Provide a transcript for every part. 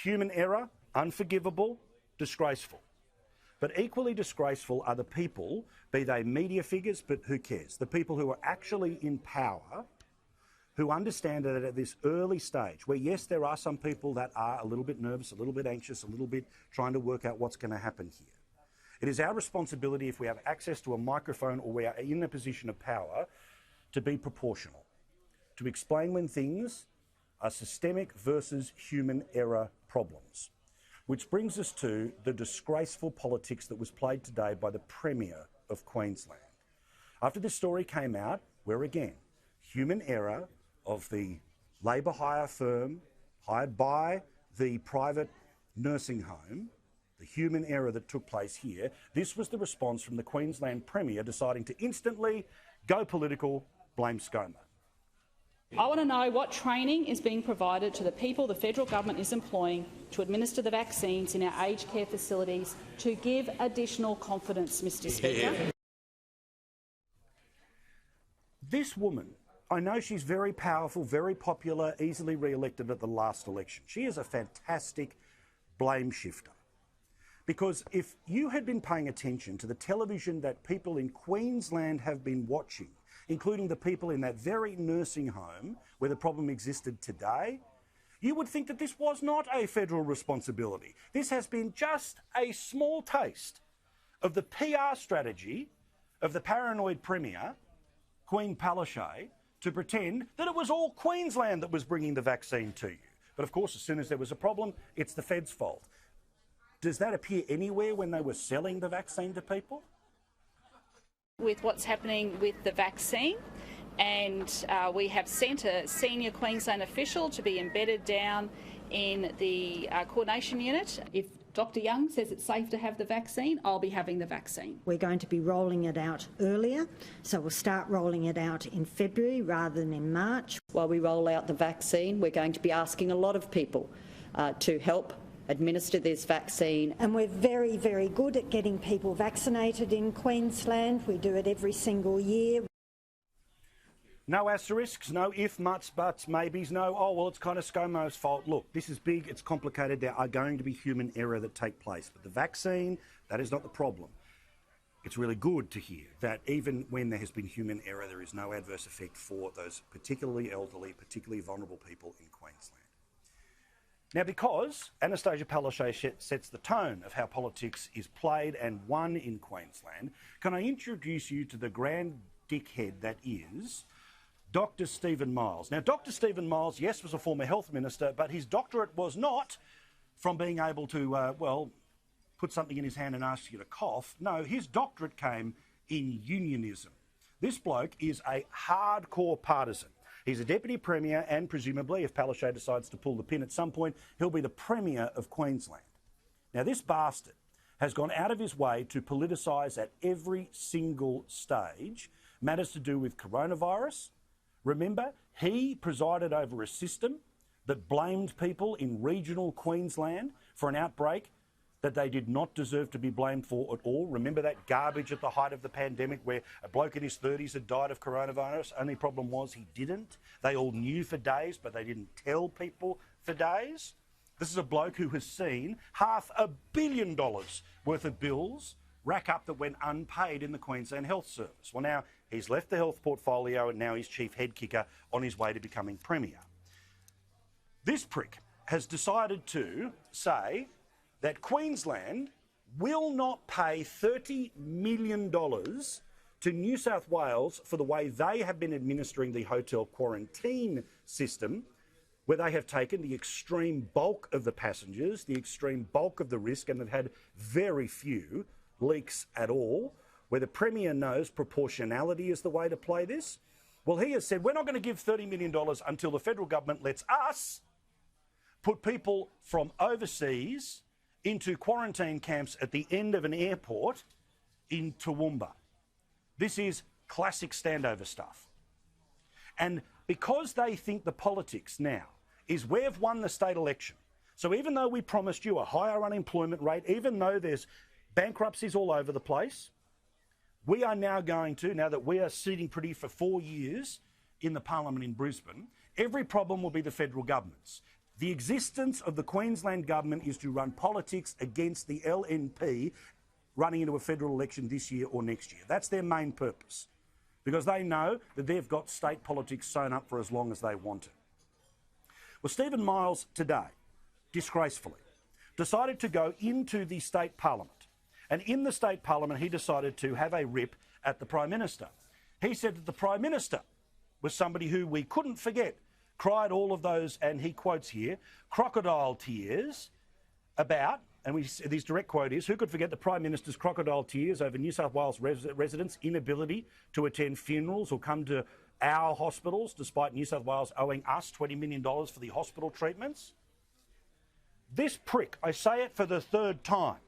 Human error, unforgivable, disgraceful. But equally disgraceful are the people, be they media figures, but who cares? The people who are actually in power, who understand that at this early stage, where yes, there are some people that are a little bit nervous, a little bit anxious, a little bit trying to work out what's going to happen here. It is our responsibility, if we have access to a microphone or we are in a position of power, to be proportional, to explain when things are systemic versus human error problems. Which brings us to the disgraceful politics that was played today by the Premier of Queensland. After this story came out, where again, human error of the labour hire firm hired by the private nursing home, the human error that took place here, this was the response from the Queensland Premier deciding to instantly go political, blame ScoMo. I want to know what training is being provided to the people the federal government is employing to administer the vaccines in our aged care facilities to give additional confidence, Mr Speaker. This woman, I know she's very powerful, very popular, easily re-elected at the last election. She is a fantastic blame shifter. Because if you had been paying attention to the television that people in Queensland have been watching, including the people in that very nursing home where the problem existed today, you would think that this was not a federal responsibility. This has been just a small taste of the PR strategy of the paranoid Premier, Queen Palaszczuk, to pretend that it was all Queensland that was bringing the vaccine to you. But of course, as soon as there was a problem, it's the Fed's fault. Does that appear anywhere when they were selling the vaccine to people? With what's happening with the vaccine, and we have sent a senior Queensland official to be embedded down in the coordination unit. If Dr Young says it's safe to have the vaccine, I'll be having the vaccine. We're going to be rolling it out earlier, so we'll start rolling it out in February rather than in March. While we roll out the vaccine, we're going to be asking a lot of people to help administer this vaccine. And we're very, very good at getting people vaccinated in Queensland. We do it every single year. No asterisks, no if, muts, buts, maybes, no, oh, well, it's kind of ScoMo's fault. Look, this is big, it's complicated, there are going to be human error that take place. But the vaccine, that is not the problem. It's really good to hear that even when there has been human error, there is no adverse effect for those particularly elderly, particularly vulnerable people in Queensland. Now, because Annastacia Palaszczuk sets the tone of how politics is played and won in Queensland, can I introduce you to the grand dickhead that is Dr Stephen Miles. Now, Dr Stephen Miles, yes, was a former health minister, but his doctorate was not from being able to, well, put something in his hand and ask you to cough. No, his doctorate came in unionism. This bloke is a hardcore partisan. He's a Deputy Premier and presumably, if Palaszczuk decides to pull the pin at some point, he'll be the Premier of Queensland. Now, this bastard has gone out of his way to politicise at every single stage matters to do with coronavirus. Remember, he presided over a system that blamed people in regional Queensland for an outbreak that they did not deserve to be blamed for at all. Remember that garbage at the height of the pandemic where a bloke in his 30s had died of coronavirus? Only problem was he didn't. They all knew for days, but they didn't tell people for days. This is a bloke who has seen $500 million worth of bills rack up that went unpaid in the Queensland Health Service. Well, now he's left the health portfolio and now he's chief head kicker on his way to becoming Premier. This prick has decided to say that Queensland will not pay $30 million to New South Wales for the way they have been administering the hotel quarantine system, where they have taken the extreme bulk of the passengers, the extreme bulk of the risk, and they've had very few leaks at all, where the Premier knows proportionality is the way to play this. Well, he has said, we're not going to give $30 million until the federal government lets us put people from overseas into quarantine camps at the end of an airport in Toowoomba. This is classic standover stuff. And because they think the politics now is we've won the state election, so even though we promised you a higher unemployment rate, even though there's bankruptcies all over the place, we are now going to, now that we are sitting pretty for 4 years in the parliament in Brisbane, every problem will be the federal government's. The existence of the Queensland government is to run politics against the LNP running into a federal election this year or next year. That's their main purpose, because they know that they've got state politics sewn up for as long as they want it. Well, Stephen Miles today, disgracefully, decided to go into the state parliament. And in the state parliament, he decided to have a rip at the Prime Minister. He said that the Prime Minister was somebody who we couldn't forget, cried all of those, and he quotes here, crocodile tears about, and his direct quote is, who could forget the Prime Minister's crocodile tears over New South Wales residents' inability to attend funerals or come to our hospitals, despite New South Wales owing us $20 million for the hospital treatments? This prick, I say it for the third time,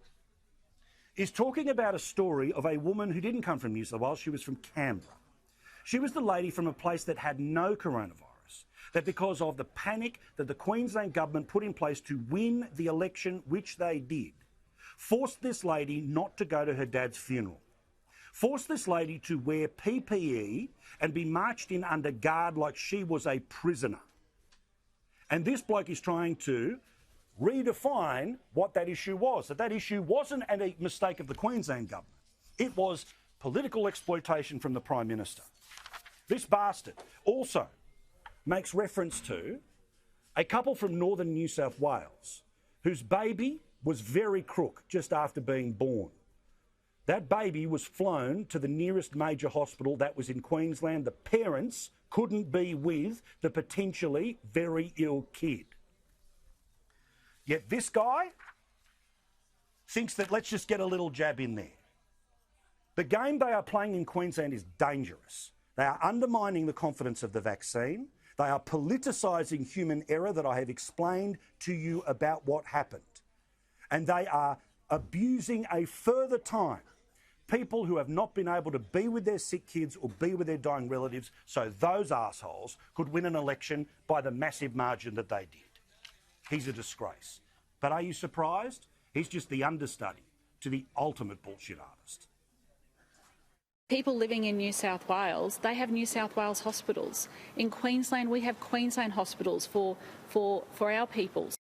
is talking about a story of a woman who didn't come from New South Wales. She was from Canberra. She was the lady from a place that had no coronavirus, that because of the panic that the Queensland government put in place to win the election, which they did, forced this lady not to go to her dad's funeral, forced this lady to wear PPE and be marched in under guard like she was a prisoner. And this bloke is trying to redefine what that issue was, that issue wasn't a mistake of the Queensland government. It was political exploitation from the Prime Minister. This bastard also makes reference to a couple from northern New South Wales whose baby was very crook just after being born. That baby was flown to the nearest major hospital that was in Queensland. The parents couldn't be with the potentially very ill kid. Yet this guy thinks that let's just get a little jab in there. The game they are playing in Queensland is dangerous. They are undermining the confidence of the vaccine. They are politicising human error that I have explained to you about what happened. And they are abusing a further time people who have not been able to be with their sick kids or be with their dying relatives so those assholes could win an election by the massive margin that they did. He's a disgrace. But are you surprised? He's just the understudy to the ultimate bullshit artist. People living in New South Wales, they have New South Wales hospitals. In Queensland, we have Queensland hospitals for our peoples.